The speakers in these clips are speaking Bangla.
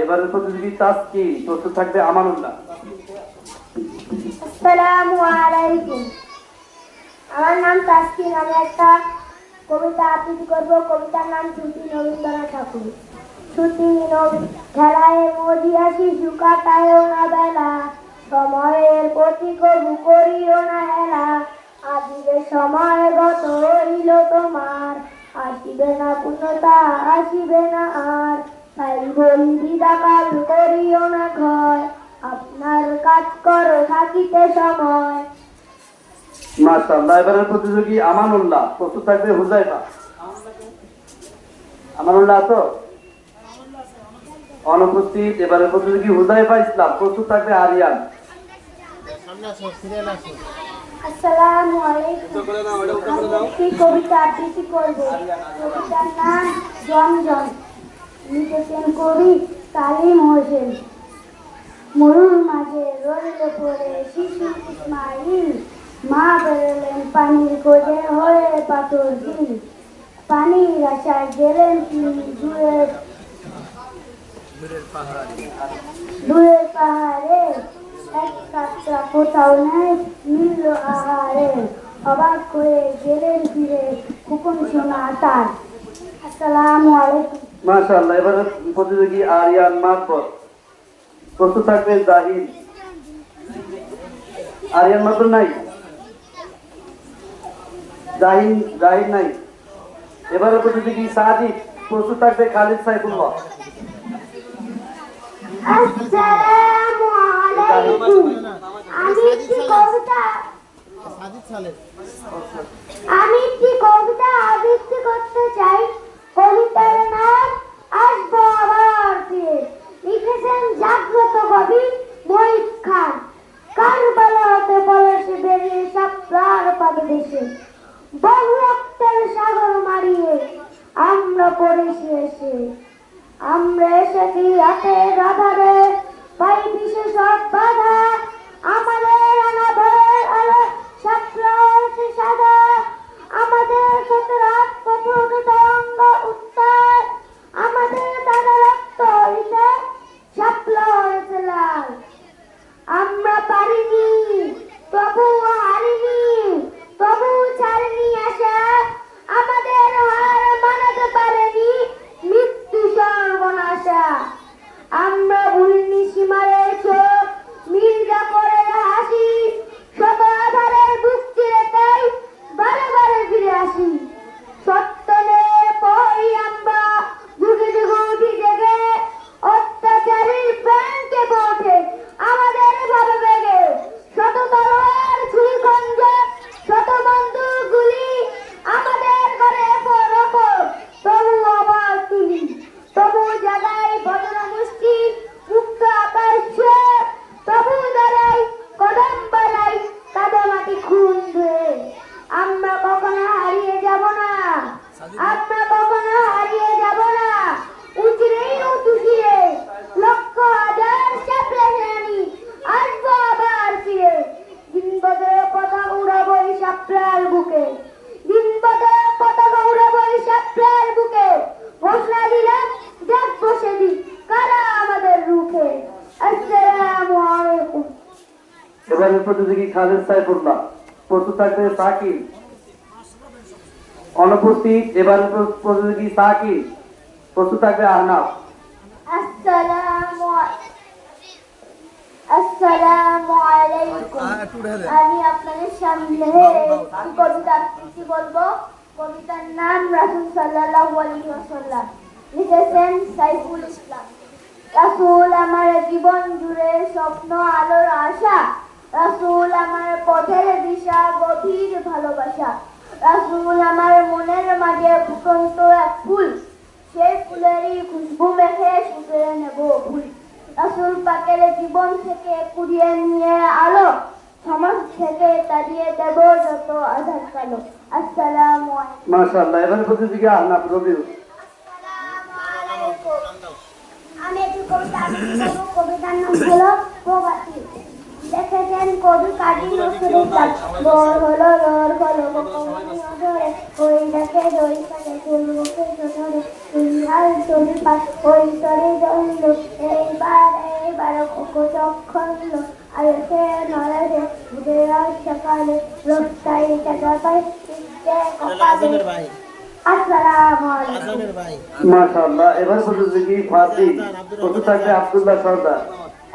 এবারের প্রতিযোগী তাসকিন, প্রস্তুত থাকবে আমানুল্লাহ। আসসালামু আলাইকুম। আমার নাম তাসকিন। আমি একটা কবিতা আবৃত্তি করব। কবিতার নাম ছুটি রবীন্দ্রনাথ ঠাকুর। ছুটি খেলায় মজিয়া শিশু কাটায়ও না বেলা, সময়ের প্রতি কবু করিও না হেলা। আসিবে সময় গত হইল তোমার, আসিবে না পূর্ণতা আসিবে না আর। তাই বলি বিদাকাল করিও না ক্ষয়, আপনার কাজ করো থাকিতে সময়। মাশাআল্লাহ। এবারের প্রতিযোগী আমানুল্লাহ, প্রস্তুত থাকবে হুজাইফা। আমানুল্লাহ আছো? অনুপস্থিত। এবারের প্রতিযোগী হুজাইফা ইসলাম, প্রস্তুত থাকবে আরিয়ান। আসসালামু আলাইকুম। একটি কবিতা আবৃত্তি করব। কবিতার নাম জমজম। লিখেছেন কবি সালিম হোসেন। মরুর মাঝে রইল পড়ে শিশু ইসমাইল, মা বেরোলেন পানির খোঁজে হয়ে পাথর ঝিল। পানির আশায় গেলেন তিনি দূরের পাহাড়ে, এক কাতরা কোথাও নেই মিলল আহারে। অবাক হয়ে গেলেন ফিরে হুকুম শোনা তার। আসসালামু আলাইকুম। মাশাআল্লাহ। এবারের প্রতিযোগী আরিয়ান মাতবর, প্রস্তুত থাকবে জাহিদ। আরিয়ান মাতবর নাই, জাহিদ নাই। এবারের প্রতিযোগী সাজিদ, প্রস্তুত থাকবে খালিদ সাইফুল্লাহ। আসসালামু আলাইকুম। আমি একটি কবিতা আবৃত্তি করতে চাই। কবিতার নাম আসবো আবার ফিরে। লিখেছেন জাগ্রত কবি মহিত খান। কারবালা হতে পলাশে বেরিয়ে শাপলার পাদদেশে, বহু রক্তের সাগর মারিয়ে আমরা পড়েছি এসে। আমরা এসেছি রাতের আধারে, পাই বিশেষ বাধা। আমাদের আনা ভয়ের আলো শাপলা হয়েছে সাদা। আমাদের সাথে রাত কঠোর তরঙ্গ উত্তাল, আমাদের দাদা রক্ত হইতে শাপলা হয়েছে লাল। আমরা পারিনি তবুও হারিনি, তবু ছাড়িনি আশা। আমাদের হার মানাতে পারেনি মৃত্যু সর্বনাশা। আমরা ভুলিনি সীমারের চোখ, মির্জা করে হাসি। শত আধারের বুক চিরে তাই বারে বারে ফিরে আসি। সত্যনের পরই আমরা যুগে যুগে উঠি জেগে, অত্যাচারীর প্রাণকে পৌঁছে আমাদের ভাবে বেগে। শত তলোয়ার ছুরি খঞ্জ, শত বন্দুক গুলি আমাদের ঘরে পর অপর, তবু আবার তুলি। তবু জাগাই বদনা মুষ্টি মুক্ত আকাশ ছুঁয়ে, তবু দাঁড়াই কদম বালাই কাদা মাটি খুন ধুয়ে। আমরা কখনো হারিয়ে যাব না, আমরা কখনো হারিয়ে যাব না। উঁচড়েই উঁচুকিয়ে লক্ষ হাজার শাপলা সেনানি আসবো আবার ফিরে। দিন বদলে পতাকা উড়াবো এই শাপলার বুকে, দিন বদলে পতাকা উড়াবো এই শাপলার বুকে। ঘোষণা দিলাম যাক বসে দি কারা আমাদের রুখে। আসসালামু আলাইকুম। এবারের প্রতিযোগী খালিদ সাইফুল্লাহ, প্রস্তুত থাকবে সাকিব। অনুপস্থিত। এবারের প্রতিযোগী সাকিব, প্রস্তুত থাকবে আহনাফ। আসসালামু আলাইকুম। আমি আপনাদের সামনে একটি কবিতা আবৃত্তি করব। কবিতার নাম রাসূল সাল্লাল্লাহু আলাইহি ওয়াসাল্লাম। লিখেছেন সাইফুল ইসলাম। রাসূল আমার জীবন জুড়ে স্বপ্ন আলোর আশা, রাসূল আমার পথের দিশা গভীর ভালোবাসা। রাসূল আমার মনের মাঝে ফুটন্ত এক ফুল, সেই ফুলেরই খুশবু মেখে শুকিয়ে নেব ফুল। রাসূল পাকের জীবন থেকে কুড়িয়ে নিয়ে আলো, সমাজ থেকে তাড়িয়ে দেব যত আধার কালো। আসসালামু আলাইকুম। মাশাআল্লাহ। এবারের প্রতিযোগী আহনাফ রবিউল। আমি একটি কবিতা আবৃত্তি করব। কবিতার নাম হলো প্রবাসী। লিখেছেন কবি কাজী নজরুল ইসলাম। বর হলো লর হলো বকমনি অধরে, ওই ডাকে দই কানে ফুল মুখে ধরে, তুই হাল চলি পাস ওই তরে জল রব্বুকা সখখাল্লো আয়াতে নলারে উদয়া সকালে রক্তাই টাকাপাই ইতে কপালে আসসালামু আলাইকুম মাশাআল্লাহ। এবার পর্যন্ত কি ফাতিহ প্রস্তুত থাকবে আব্দুল্লাহ সর্দার।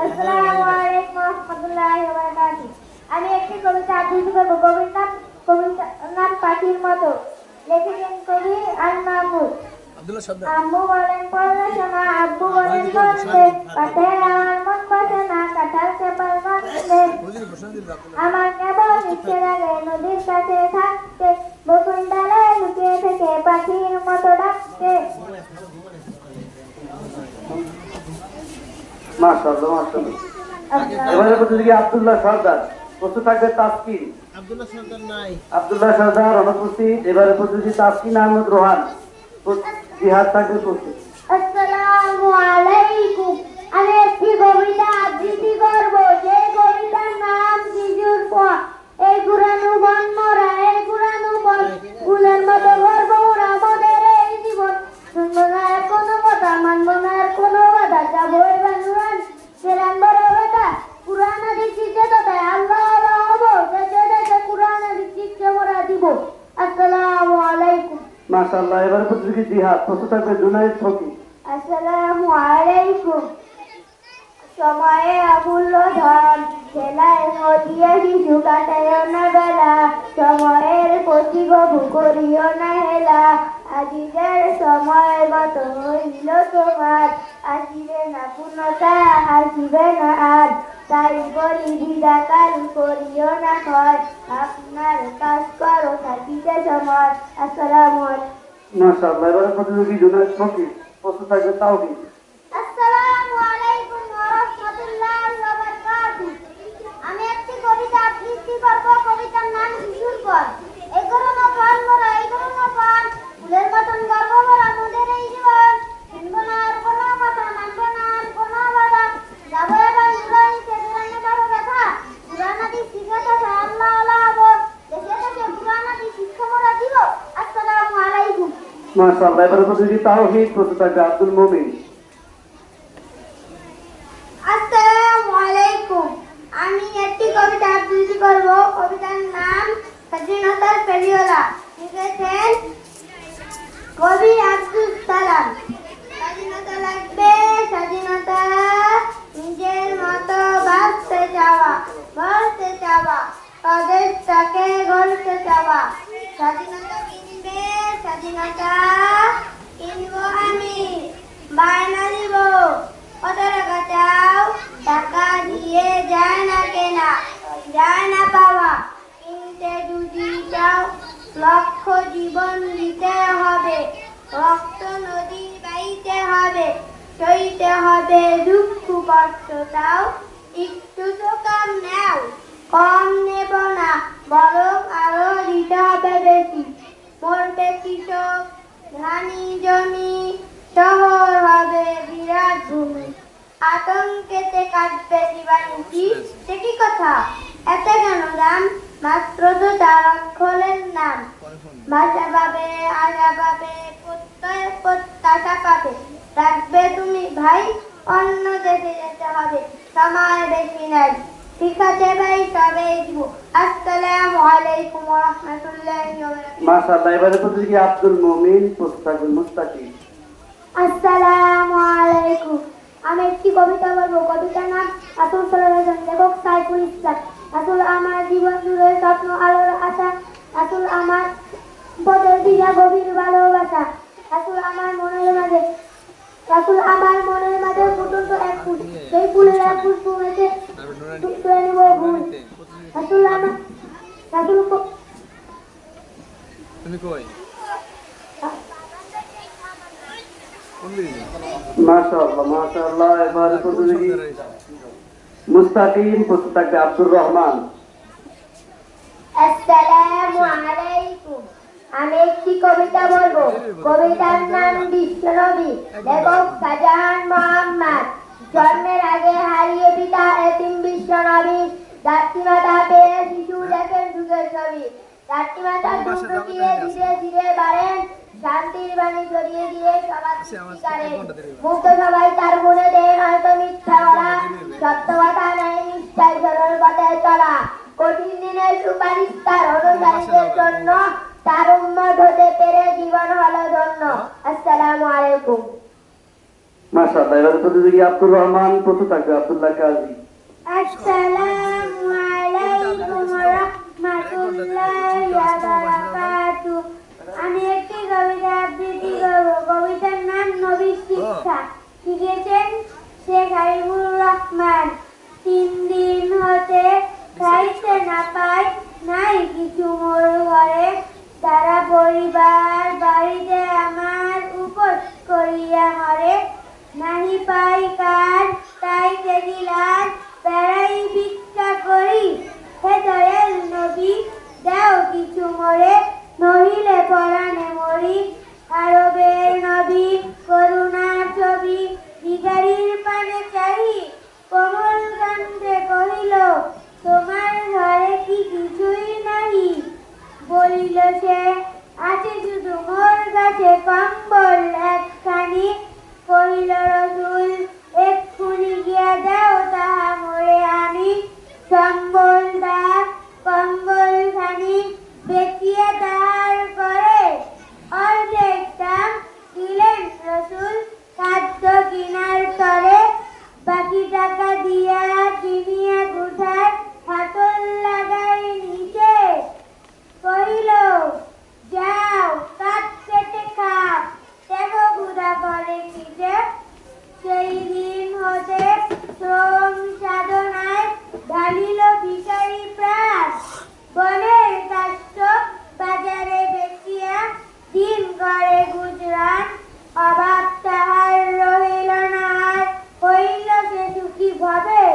আসসালামু আলাইকুম ওয়া রাহমাতুল্লাহি ওয়া বারাকাতুহু। আমি একটি কবিতা আবৃত্তি করব। কবিতার নাম পাখির মতো। লিখেছেন কবি আর মাহমুদ। আম্মু বলেন পড়াশোনা, আব্বু বলেন পড়তে, পাঠে আমার মন বসে না, কাঁঠালকে পারমানলে। আমার কেবল ইচ্ছে লাগে নদীর কাছে থাকতে, বকুল ডালায় লুকিয়ে থেকে পাখির মতো ডাকতে। মাশাআল্লাহ মাশাআল্লাহ। এবারে পর্যন্ত কি আব্দুল্লাহ সর্দার প্রস্তুত থাকবে তাসকিন। আব্দুল্লাহ সর্দার অনুপস্থিত। এবারে পর্যন্ত তাসকিন আহমদ রোহান জিহাদ থাকবে প্রস্তুত। আসসালামু আলাইকুম। আমি একটি কবিতা আবৃত্তি করব। যে কবিতার নাম শিশুর পর। এই পুরানো বন মরা, এই পুরানো বন, ফুলের মতো গর্ব ওরা আমাদের এই জীবন। শুনবো না আর কোনো কথা, মানবো না আর কোনো বাধা, যাবো এবার নুরান সেরান বড় বেটা। পুরানা দিচ্ছিচ্ছে তো তাই আল্লাহ হবো, দেশে দেশে পুরানা দিচ্ছিচ্ছে ওরা দিব। আসসালামু আলাইকুম। মাশাআল্লাহ। এবারে পর্যন্ত কি জিহাদ প্রস্তুত থাকবে জুনায়েদ ফকির। আসসালামু আলাইকুম। সময়ে অমূল্য ধন, খেলায় নদিয়া শিশু কাটায় না বেলা। সময়ের প্রতি গভু করিও না হেলা। আজিদের সময় গত হইল তোমার, আসিবে না পূর্ণতা, আসিবে না আর। তাই বলি বিদাকাল করিও না ক্ষয়, আপনার কাজ করো থাকিতে সময়। আসসালামু আলাইকুম। মাশাআল্লাহ। এবারে পর্যন্ত কি জুনায়েদ ফকির প্রস্তুত থাকবে তাওহীদ। আসসালামু আলাইকুম ওয়া রাহমাতুল্লাহি ওয়া বারাকাতুহু। আমি একটি কবিতা আবৃত্তি করব। কবিতার নাম শিশুর পর। এই করোনা প্রাণ মোরা, এই করোনা প্রাণ, ফুলের মতন গর্ব মোরা আমাদের এই জীবন। শুনবো না আর কোনো কথা, মানবো না আর কোনো বাধা, যাবো এবার নুরানি সেরানে বড় ব্যথা। পুরানাদি শিখাতে আল্লাহ আল্লাহ হবো, দেশে দেশে পুরানাদি শিক্ষা মোরা দিব। আসসালামু আলাইকুম। মাশাআল্লাহ। এবারে পর্যন্ত কি তাওহীদ প্রস্তুত থাকবে আব্দুল মুমিন। আসসালামু আলাইকুম। আমি একটি কবিতা আবৃত্তি করব। কবিতার নাম স্বাধীনতার ফেরিওয়ালা। লিখেছেন কবি আব্দুল সালাম। স্বাধীনতা লাগবে স্বাধীনতা, নিজের মতো বাঁচতে চাওয়া, বলতে চাওয়া, তাদেরটাকে গড়তে চাওয়া। স্বাধীনতা কিনবে স্বাধীনতা, কিনবো আমি, বায়না দিব। কত টাকা চাও? টাকা দিয়ে যায় না কেনা, যায় না পাওয়া। কিনতে যদি চাও লক্ষ জীবন দিতে হবে, রক্ত নদী বাইতে হবে, সইতে হবে দুঃখ কষ্ট। তাও একটু তো কম নাও, কম নেব না, বরং আরো দিতে হবে বেশি। মরবে কৃষক, ধানি জমি, শহর হবে বিরাট ভূমি। আতঙ্কেতে কাটবে জীবাণুটি, সে কি কথা? এতে কেন দাম? মাত্র তো 4 অক্ষরের নাম। ভাষা পাবে, আশা পাবে, প্রত্যয় প্রত্যাশা পাবে। রাখবে তুমি ভাই, অন্য দেশে যেতে হবে, সময় বেশি নাই। ঠিক আছে ভাই, তবেই দিব। আসসালামু আলাইকুম ওয়া রাহমাতুল্লাহি ওয়া বারাকাতুহু। মাশাআল্লাহ। এবারে পর্যন্ত কি আব্দুল মুমিন প্রস্তুত থাকবে মুস্তাকিম। আসসালামু আলাইকুম। আমি একটি কবিতা বলবো। কবিতার নাম রাসূল সাল্লাল্লাহু আলাইহি ওয়াসাল্লাম। লেখক সাইফুল ইসলাম। রাসূল আমার জীবন জুড়ে স্বপ্ন আলোর আশা, রাসূল আমার পদের দিয়া গভীর ভালোবাসা। রাসূল আমার মনের মাঝে, রাসূল আমার মনের মাঝে ফুটন্ত এক ফুল, সেই ফুলের এক পুষ্প হয়েছে তুলে নিব ভুল। রাসূল আমার, রাসূল তুমি কই মাশাআল্লাহ মাশাআল্লাহ। এবারে পর্যন্ত কি মুস্তাকিম প্রস্তুত থাকবে আব্দুর রহমান। আসসালামু আলাইকুম। আমি একটি কবিতা বলবো। কবিতার নাম বিশ্বনবী। লেখক শাহজাহান মোহাম্মদ। জন্মের আগে হারিয়ে পিতা এতিম বিশ্বনবী, দাক্ষিণাতা পেয়ে শিশু দেখেন যুগের ছবি। চারটি মাথা দ্রুত ধীরে ধীরে ধীরে বাড়েন, শান্তির বাণী ছড়িয়ে দিয়ে সবার সৃষ্টি করেন। মুগ্ধ সবাই তার গুণে দেন হয়তো মিথ্যা বলা, সত্য কথা নেই নিষ্ঠায় সরল পথে চলা। কঠিন দিনের সুপারিশ তার অনুসারীদের জন্য, তার উম্মত হতে পেরে জীবন হলো ধন্য। আসসালামু আলাইকুম। মাশাআল্লাহ। এবারে প্রতিযোগী আব্দুর রহমান, প্রস্তুত থাকবে আব্দুল্লাহ কাজী। আসসালামু আলাইকুম ওয়া রাহমাতুল্লাহি ওয়া বারাকাতুহু। আমি একটি কবিতা আবৃত্তি করব। কবিতার নাম নবীর শিক্ষা। লিখেছেন শেখ হাবিবুর রহমান। 3 দিন হতে খাইতে না পাই, নাই কিছু মোর ঘরে, তারা পরিবার বাড়িতে আমার উপর করিয়া মরে। নাহি পাই কার তাই দিলাম বেড়াই ভিক্ষা করি, হে দয়াল নবী দাও কিছু মোরে, নহিলে পরাণে মরি। আরবের নবী করুণার ছবি, ভিখারির পানে চাহি, কোমল কণ্ঠে কহিল তোমার ঘরে কি কিছুই নাহি। বলিল সে আছে শুধু মোর কাছে কম্বল একখানি, কহিল রসুল এক্ষুনি গিয়া দাও তাহা মোরে আনি। সম্বল দাও কম্বল খানি বেচিয়া তাহার করে, অর্ধেক দাম দিলেন রসুল খাদ্য কিনার তরে। বাকি টাকা দিয়া কিনিয়া কোথায় হাতল লাগাই নিচে, কহিল যাও কাঠ কেটে খাও দেখো ক্ষুধা করে কিসে। সেই দিন হতে শ্রম সাধনায় ঢালিল ভিখারি প্রাণ, বনের কাষ্ঠ বাজারে বেচিয়া দিন করে গুজরান। অভাব তাহার রহিল না আর, হইল সে সুখী ভবে।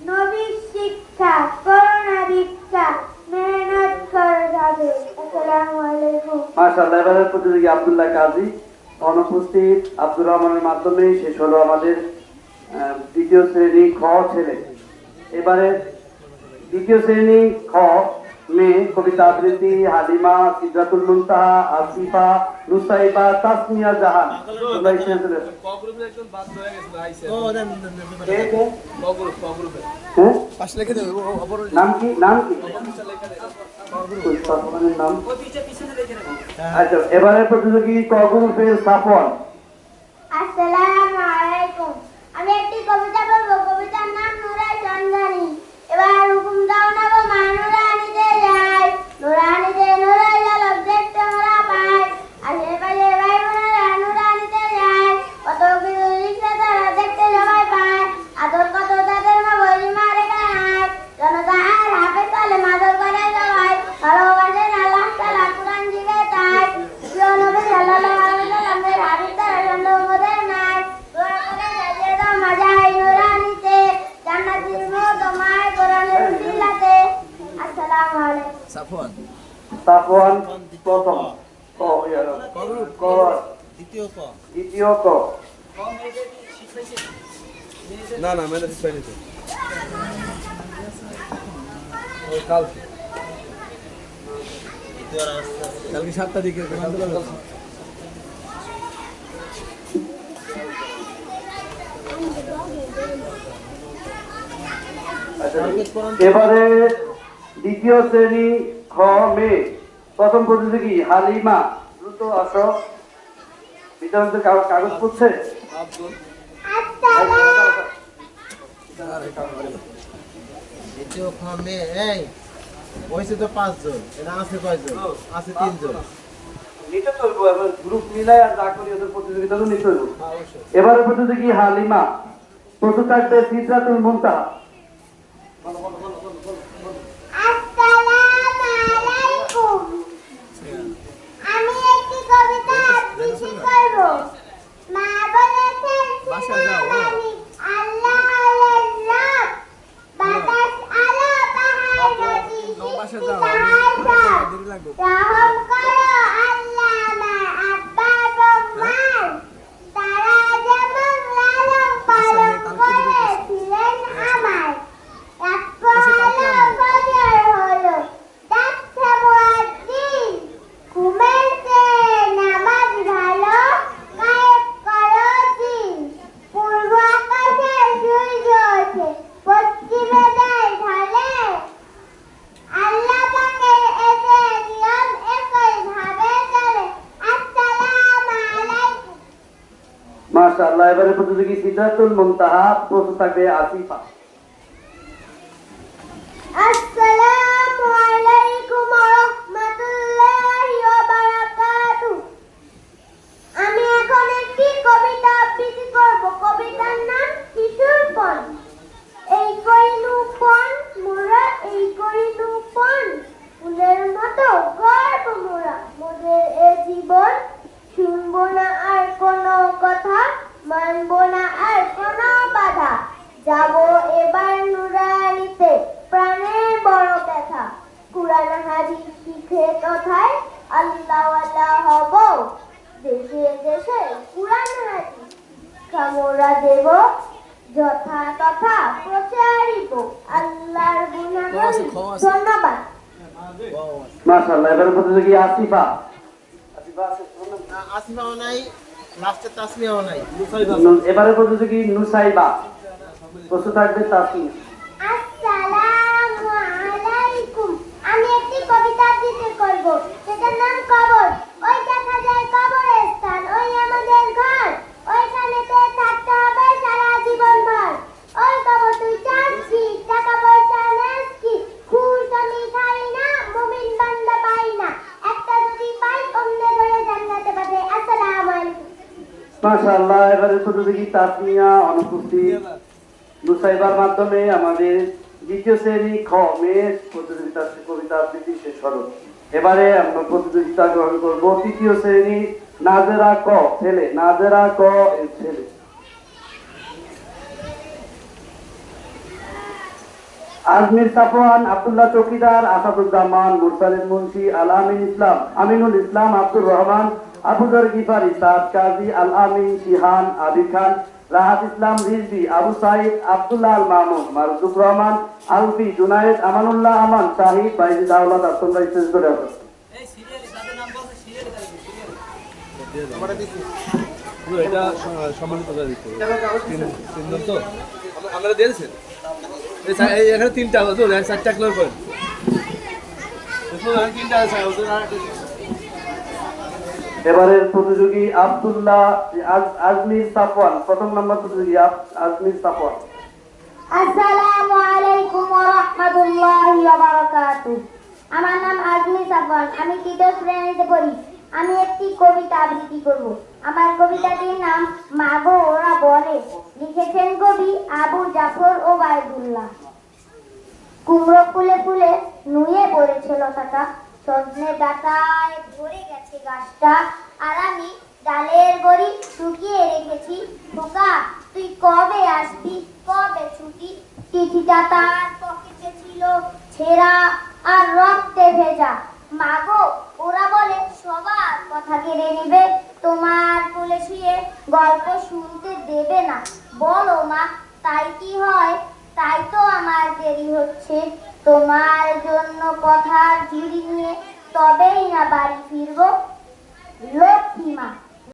নবীর শিক্ষা করোনা ভিক্ষা, মেহনত কর যাবে। আসসালামু আলাইকুম। মাশাআল্লাহ। এবারে প্রতিযোগী আব্দুল্লাহ কাজী। অনুপস্থিত আব্দুর রহমানের মাধ্যমে শেষ হলো আমাদের দ্বিতীয় শ্রেণী খ ছেলে। এবারে দ্বিতীয় শ্রেণী খ মেয়ে কবিতা আবৃত্তি হালিমা, সিদরাতুল মুনতাহা, আসিফা, নুসাইবা, তাসমিয়া জাহান। তোমরা এখানে চলে এসো। হ্যাঁ? নাম কি? নাম কি? নাম? আচ্ছা, এবারে প্রতিযোগী ক গ্রুপের সাফওয়ান। আসসালামু আলাইকুম। আমি একটি কবিতা বলবো। কবিতার নাম নূরের সন্ধানী। এবার হুকুম দাও না গো মা নুরানিতে যাই, নুরানিতে নূরের ঝলক দেখতে মোরা পাই। আশেপাশে ভাই বোনেরা নুরানিতে যায়, কত কিছু লিখতে তারা দেখতে সবাই পায়। আদর কত তাদের মা বলি মারে গায়, জনতা আর হাফে তলে মাদর করে সবাই। ভালোবাসেন আল্লাহ তাআলা কুরআন শিখে তাই, প্রিয় নবী সাল্লাল্লাহু আলাইহি ওয়াসাল্লামের হাবিব তারা সন্দেহ মোদের নাই। দোয়া করে সাজিয়ে দাও মাজাই নুরানিতে, জান্নাতের মতো তোমায় কোরআনের উসিলাতে। আসসালামু আলাইকুম। সাফওয়ান প্রথম ক ক দ্বিতীয় ক দ্বিতীয় ক। না না মেনে শিখাইনি তো ওই কালকে 7টা দিকে এবারে দ্বিতীয় শ্রেণী খ মেয়ে প্রথম প্রতিযোগী হালিমা। দ্রুত আসো, বিদ্যালয়ের কাগজ পড়ছে। দ্বিতীয় ফর্মে এই হয়েছে তো 5 জন, এটা আছে কয়জন? আছে 3 জন। নিতে চলবো, এবার গ্রুপ মিলাই আর যা করি ওদের প্রতিযোগিতা তো নিতে চলবো। অবশ্যই। এবারে প্রতিযোগী হালিমা, প্রস্তুত থাকবে সিদরাতুল মুনতাহা। আসসালামু আলাইকুম। আমি একটি কবিতা আবৃত্তি করব। মা বলেছেন আমি আল্লাহ আল্লাহর রব, বাতাস আলো পাহাড় নদী সৃষ্টি তাহার সব। রহম করো আল্লাহ আমার আব্বা তোমার, তারা যেমন লালন পালন করেছিলেন আমায়। এক মাশাআল্লাহ। এবারে প্রতিযোগী সিদরাতুল মুনতাহা, প্রস্তুত থাকবে আসিফা। আসসালামু আলাইকুম ওয়া রাহমাতুল্লাহি ওয়া বারাকাতুহু। আমি এখন একটি কবিতা আবৃত্তি করব। কবিতার নাম শিশুর পণ। এই কইনু পণ মোরা, এই কইনু পণ, ফুলের মতো গর্ব মোরা। মোদের এ জীবন শুনবো না আর কোনো কথা, মানবো না আর কোনো বাধা। যাব এবার নুরানিতে, প্রাণের বড় ব্যথা। কুরআন হাদিস শিখে তথায় আল্লাহওয়ালা হব। দেশে দেশে কুরআন হাদিস খামোরা দেব, যথা তথা প্রচারিত। আল্লাহর গুণগান। ধন্যবাদ। মাশাআল্লাহ। এবারে প্রতিযোগী আসিফা। আসিফাও নাই, লাস্টে তাসমিয়াও নাই। এবারে প্রতিযোগী নুসাইবা, প্রস্তুত থাকবে তাসমিন। আসসালামু আলাইকুম। আমি একটি কবিতা আবৃত্তি করব। সেটার নাম কবর। ওই দেখা যায় কবরের স্থান, ওই আমাদের ঘর। ওইখানেতে থাকতে হবে সারা জীবন ভর। ওই কবর তুই চাস কি, টাকা পয়সা নেস কি, ঘুষ আমি খাই না, মুমিন বান্দা পাই না। একটা যদি পাই অন্য ধরে জান্নাতে পাবে। আসসালামু আলাইকুম। মাশাআল্লাহ। এবারে প্রতিযোগী তাসমিয়া অনুপস্থিত। নুসাইবার মাধ্যমে আমাদের দ্বিতীয় শ্রেণী খ মেষ প্রতিযোগিতার কবিতা আবৃত্তি শেষ হলো। এবারে আমরা প্রতিযোগিতা গ্রহণ করব তৃতীয় শ্রেণী নাজেরা ক ছেলে, নাজেরা ক এর ছেলে। আজমির সাফওয়ান, আব্দুল্লাহ চৌকিদার, আসাদুজ্জামান, মুরসালিন মুন্সি, আল আমিন ইসলাম, আমিনুল ইসলাম, আব্দুর রহমান, আবুদর গিফারি, সাদ কাজী, আল আমিন, শিহান, আবির খান, রাহাত ইসলাম রিজভি, আবু সাইদ, আব্দুল্লাহ আল মামুন, মারুফুর রহমান, আলফি, জুনায়েদ, আমানুল্লাহ আমান, শাহিদ, বাইজিদ আওলাদ, তোমরা স্টেজ করে আসো। এটা সম্মানিত করে দিতে তিনজন তো আপনারা দিয়েছেন। এখানে তিনটা হতো, চারটা ক্লোর করেন। তিনটা এবারের প্রতিযোগী আব্দুল্লাহ আজমির সাফওয়ান, প্রথম নম্বর প্রতিযোগী আজমির সাফওয়ান। আসসালামু আলাইকুম ওয়া রাহমাতুল্লাহি ওয়া বারাকাতুহু। আমার নাম আজমি সাফওয়ান। আমি তৃতীয় শ্রেণীতে পড়ি। আমি একটি কবিতা আবৃত্তি করব। আমার কবিতাটির নাম মাগো ওরা বলে। লিখেছেন কবি আবু জাফর ও ওবায়দুল্লাহ। কুমড়ো ফুলে ফুলে নুয়ে পড়েছে লতাটা, সজনে ডাটায় ভরে গেছে গাছটা, আর আমি ডালের গড়ি শুকিয়ে রেখেছি। খোকা তুই কবে আসবি, কবে ছুটি? চিঠিটা তার পকেটে ছিল ছেঁড়া আর রক্তে ভেজা। মাগো ওরা বলে সবার কথা কেড়ে নেবে, তোমার কোলে শুয়ে গল্প শুনতে দেবে না। বলো মা তাই কি হয়? তাই তো আমার দেরি হচ্ছে, তোমার জন্য কথার ঝুড়ি নিয়ে তবেই না বাড়ি ফিরবো। লক্ষ্মী মা।